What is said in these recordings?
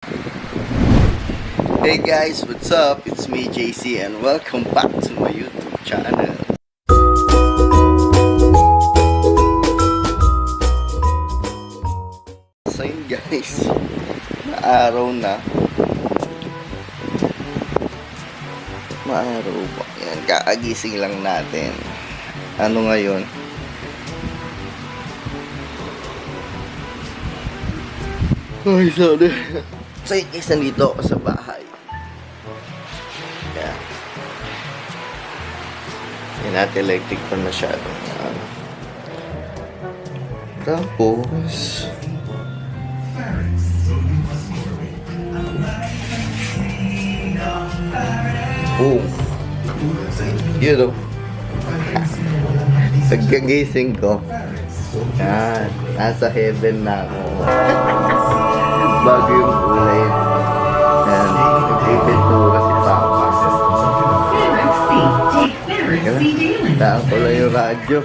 Hey guys, what's up? It's me JC and welcome back to my YouTube channel. So yun guys, maaraw na. Maaraw ba? Yan, kaagising lang natin. Ano ngayon? Ay, sorry. So yun guys, nandito ako sa bahay. Yan. Yan natin electric pa masyado. Tapos oh, yun o. Pagkagising ko, yan, nasa heaven na ako. Bago yung kulay. Yan, nagpipintura si Papa. Daan ko lang yung radyo.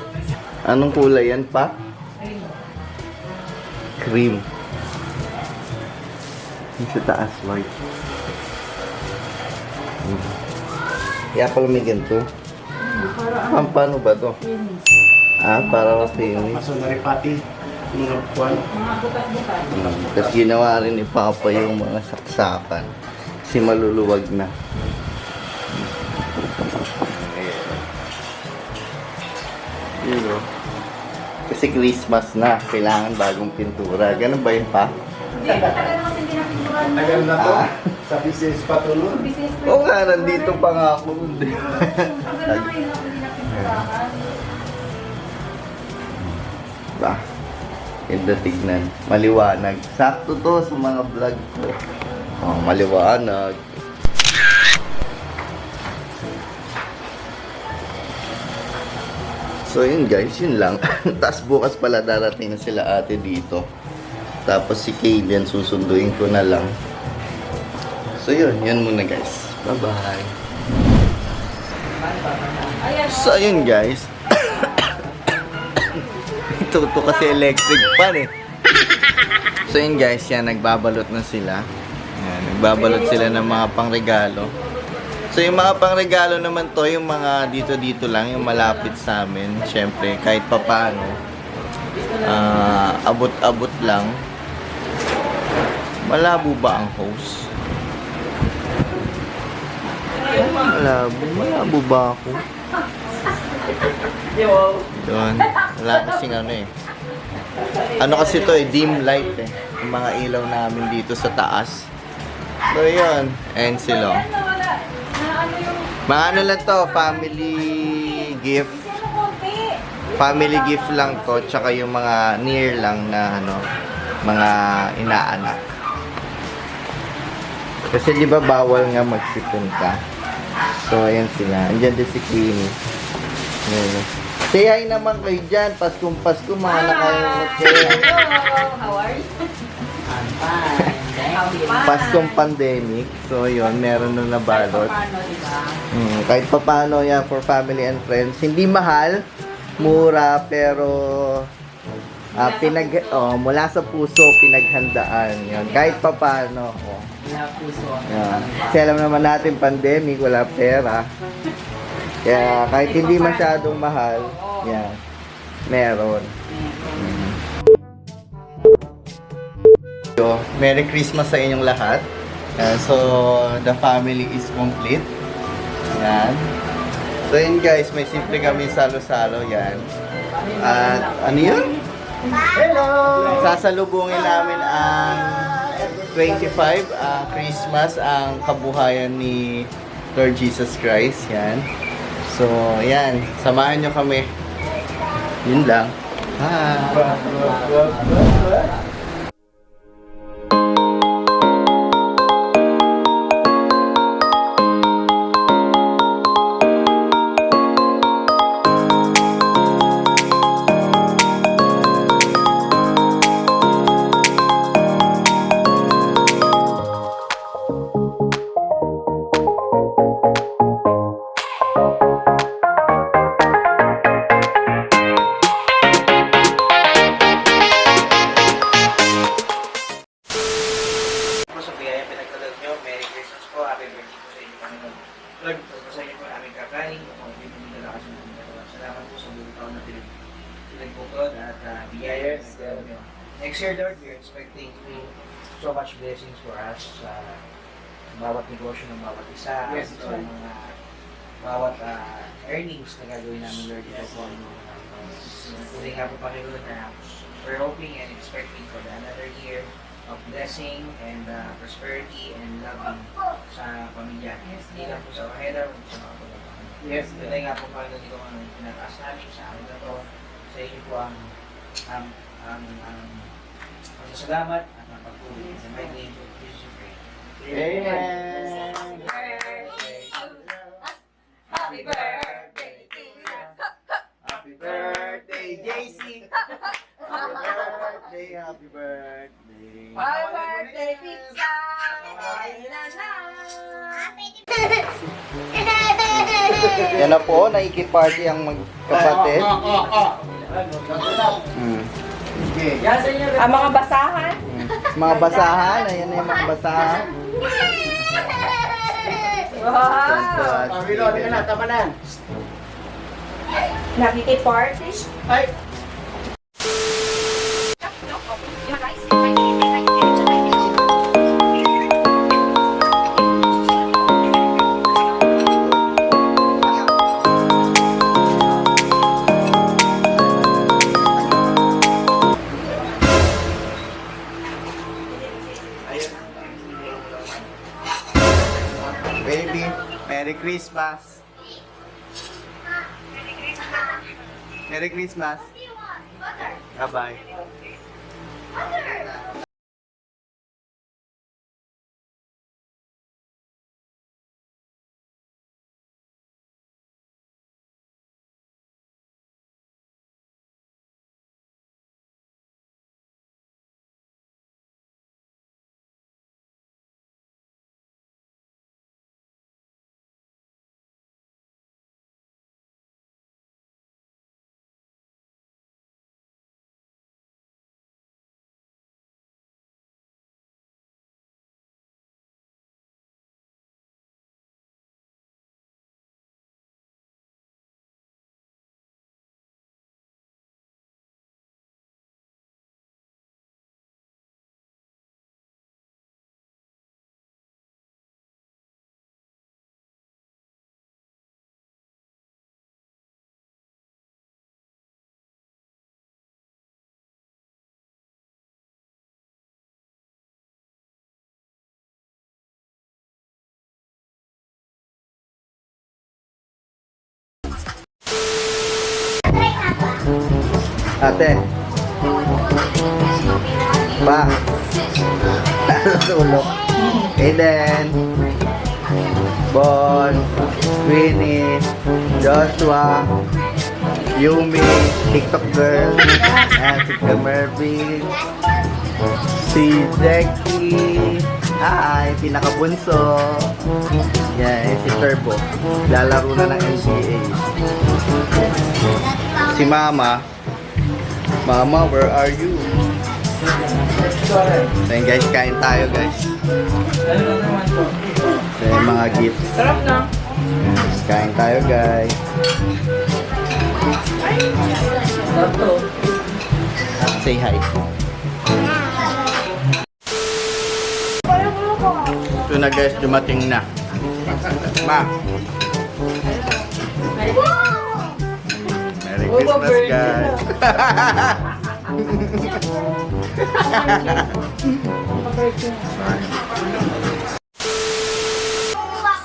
Anong kulay yan, Pa? Cream. Yung sa taas, white. Kaya pala may ganito. Paano ba to? Para mapinis. Masonary pati. Mga buwan. Tapos ginawa rin ni Papa yung mga saksakan. Kasi maluluwag na. Yun o. Kasi Christmas na. Kailangan bagong pintura. Ganun ba yun, Pa? Hindi, matagal naman hindi napinturahan mo. Tagal na to. Sa business pa to nun. Oo nga, nandito pa nga ako. Tagal na ngayon ako hindi napinturahan. Ba? Ganda tignan. Maliwanag. Sakto to sa mga vlog ko. Oh, maliwanag. So yun guys, yun lang. Tapos bukas pala darating na sila ate dito. Tapos si Kayden susunduin ko na lang. So yun muna guys. Bye bye. So yun guys. Ito kasi electric pan eh. So yun guys, yan nagbabalot na sila. Yan, nagbabalot sila ng mga pangregalo. So yung mga pangregalo naman to, yung mga dito lang, yung malapit sa amin. Syempre, kahit papaano, abot-abot lang. Malabo ba ang host? Malabo ba ako? Doon. Wala kasing ano eh. Ano kasi to eh, dim light eh. Yung mga ilaw namin dito sa taas. So yun. And sila. Mga ano lang to, family gift. Family gift lang to. Tsaka yung mga near lang na ano, mga inaanak. Kasi di ba bawal nga magsipon ka. So ayan sila. Andiyan din si Queenie. Say hi naman kayo dyan. Paskong Pasko, mga nakayot kayo. Hello, how are you? I'm fine. Paskong pandemic. So yun, meron na nabalot. Paano, diba? Kahit pa paano yan for family and friends. Hindi mahal, mura, pero mula sa puso, pinaghandaan. Yun. Kahit pa paano. Wala puso. Yan. Kasi alam naman natin, pandemic, wala pera. Kaya kahit hindi masyadong mahal, yan, meron. So, Merry Christmas sa inyong lahat. So, the family is complete. Yan. So, yun guys, may simple kami salo-salo yan. At ano yun? Hello! Sasalubungin namin ang 25, ang Christmas, ang kabuhayan ni Lord Jesus Christ. Yan. So, yan. Samahan nyo kami. Yun lang. Bye! Sa inyo po namin kakain. Kung hindi po nila kasi namin dalawa. Salamat po sa buong taon na pinagpupod at biyaya. Next year, Lord, we're expecting so much blessings for us sa bawat negosyo ng bawat isa. Yes, Sa mga bawat earnings na gagawin namin, Lord. Ito po ang tuloy nga po, Panginoon, na we're hoping and expecting for another year of blessing and prosperity and loving sa pamilya. Hindi lang po sa Ojeda, kundi sa mga pagkakas. Yes. Tunay nga po, Panginoon, ikaw ang pinataas namin sa amin na to. Sa inyo po ang salamat at ang pagpuli. In my name, Jesus Christ. Amen! Happy birthday to you. Happy birthday, JC! Happy birthday, happy birthday! Happy birthday, pizza. Yan na po, naiki-party ang magkapatid. Ang mga basahan. Mga basahan, ayan na yung mga basahan. Wow. Pamilo, di ka na, tama na. Nakiki-party. Ay! Baby, Merry Christmas! Merry Christmas! Bye-bye! Ate. Pa. Tulog. Aiden. Bon. Winnie. Joshua. Yumi. TikTok girl. And si Mervin. Si Jackie. Hi, pinakabunso. Yan, si Turbo. Lalaro na ng NBA. Si Mama. Mama, where are you? So yun guys, kain tayo guys. So yung mga gifts. Sarap na. Kain tayo guys. Sarap to. Say hi. Ito na guys, dumating na. Ma. Merry Christmas guys.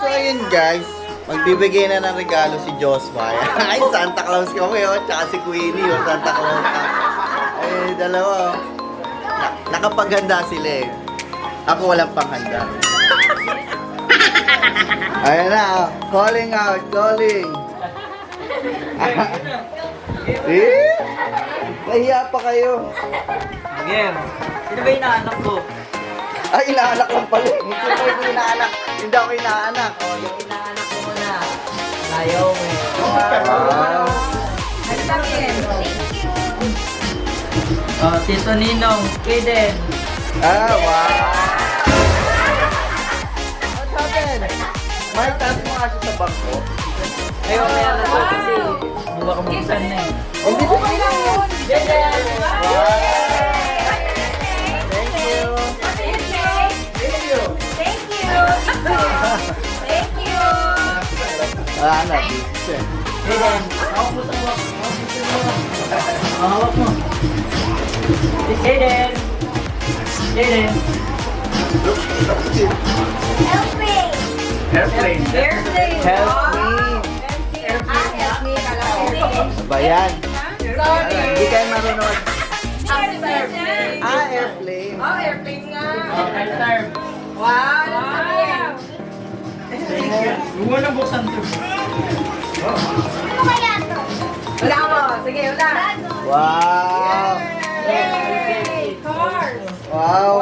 So yun guys, magbibigay na ng regalo si Joshua. Ay, Santa Claus kami oh, tsaka si Queenie oh, Santa Claus. Ay, dalawa oh. Nakapaghanda sila eh. Ako walang panghanda. Ayan na oh, calling out, calling. Eh? Nahiya pa kayo. Again, sino ba inaanak ko? Ay, inaanak lang pala. Hindi ko yung inaanak. Hindi ako inaanak. Oh, yung inaanak ko muna. Ayaw mo eh. Wow. Ano sabihin? Oh, Tito Ninong, Kaden. Ah, wow. What's happened? Mark, taas mo nga siya sa bangko. Ayaw na yan ito kasi buka kabuksan na eh. Hindi ko pa lang. Yan, yan. Thank you. Ah, na, bitch. Aiden, hawak mo sa hawak. Hawak mo. Aiden. Aiden. Airplane. Help me. Ba yan? Hindi kayo marunong. Ah, airplane. Term. Huwag mo nang buksan to. Wow. Wow.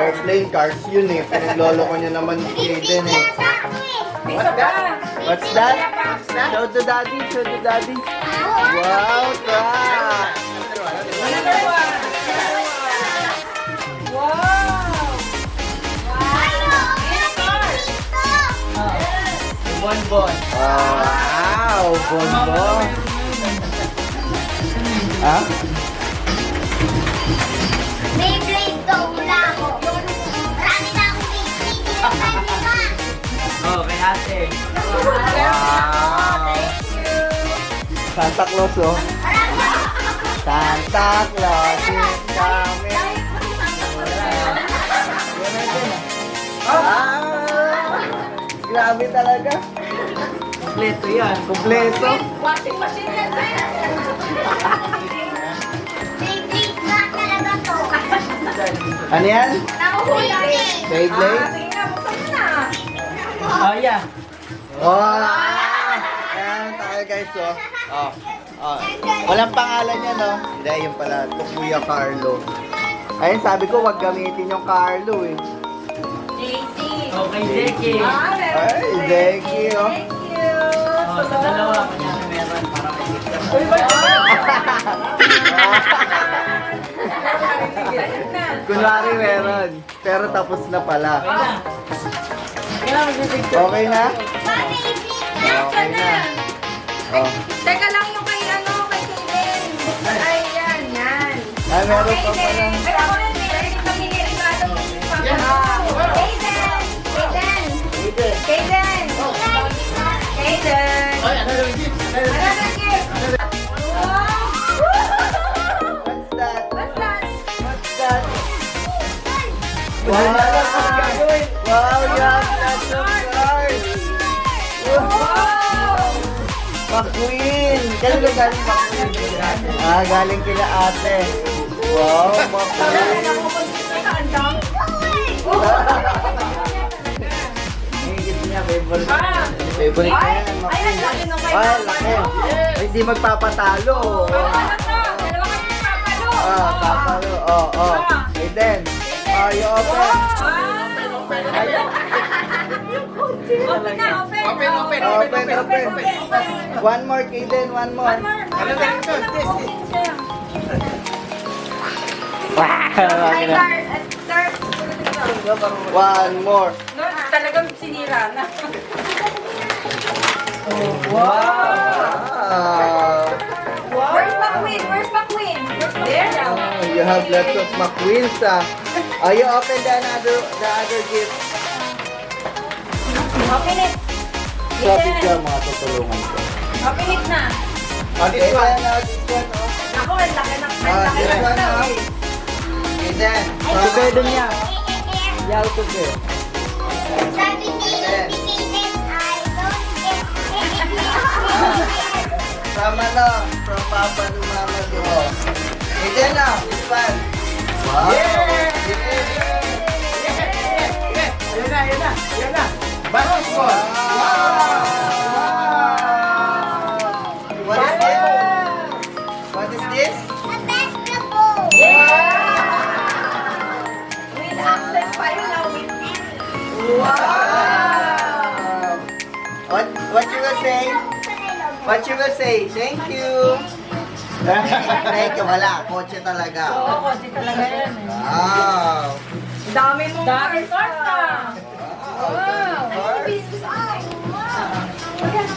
Airplane cars yun eh. Pinaglolo ko niya naman Aiden eh. What's that? Show to daddy. Show to daddy. Wow, truck. Bonbon. Wow, bonbon. Ha? Oh, kay ate. Wow. Santa Claus oh. Santa Claus is coming. Ah, grabe talaga. Kompleto yan. Kompleto. Washing machine yan, sir. Ano yan? Nakuhuli. Beyblade? Sige nga, buksan mo na. Oh, yeah. Oh! Ayan tayo guys oh. Oh. Oh. Walang pangalan yan oh. Hindi, yun pala. Ito Kuya Carlo. Ayun, sabi ko wag gamitin yung Carlo eh. JC. Okay, Zeki. Ay, Zeki oh. Thank you. Oh, sa dalawa. Kunyari meron para may gift ka. Kunwari meron. Pero tapos na pala. Okay na, mag-picture. Okay na? Okay na. Oh. Teka lang yung kay kay Kaden. Ay, yan. Ay, meron pa pala. Ay, ako rin, meron yung kami ni Ricardo. Kaden! Kaden! Kaden! Another gift! Wow! What's that? What's that? What's that? Wow! Wow, you have lots of cards! Wow! McQueen! Kailan ka galing McQueen? Ah, galing kila ate. Wow, McQueen! Higit niya, favorite. Favorite niya yan, Ay, McQueen. ang laki nung kay Ay, Mama, laki. no? Ay, hindi magpapatalo. Dalawa kami papalo. Ah, papalo. Oh, oh. Hey, then. Oh, you open. Open na, open. Open. One more, Kaden. One more. Ay, Card. One more. No, talagang sinira na. Wow. Where's McQueen? There now. Oh, you have lots of McQueens, ah. Oh, you open the other gift. Open it. Sabi ka, mga tutulungan ko. Open it na. Okay, this one, oh. Ako, ang laki ng This one, oh. Kaden. Together niya. Yaw together. Sama na. From Papa to Mama to. Kaden na. This one. Wow. Yan na. Basketball. Wow. What is this? What is this? With accent pa yun, ah, with Wow. What you will say? What you will say? Thank you. Thank you. Wala. Kotse talaga. Oo, kasi talaga yan eh. Wow. Dami mong cards ah. Wow. Wow.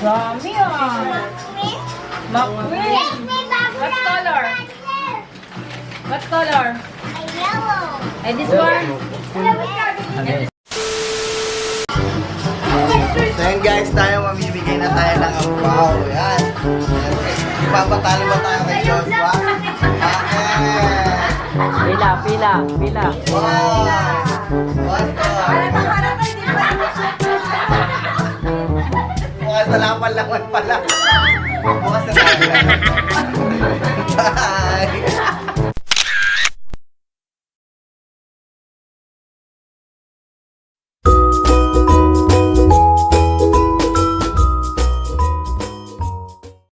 Dami ah. McQueen. What color? What color? And this one? So yun guys, tayo mamimigay na tayo ng ampaw. Yan. Ipapatalo ba tayo kay Joshua? Pila. Wow! Bukas na lapan pala. Bukas na lapan.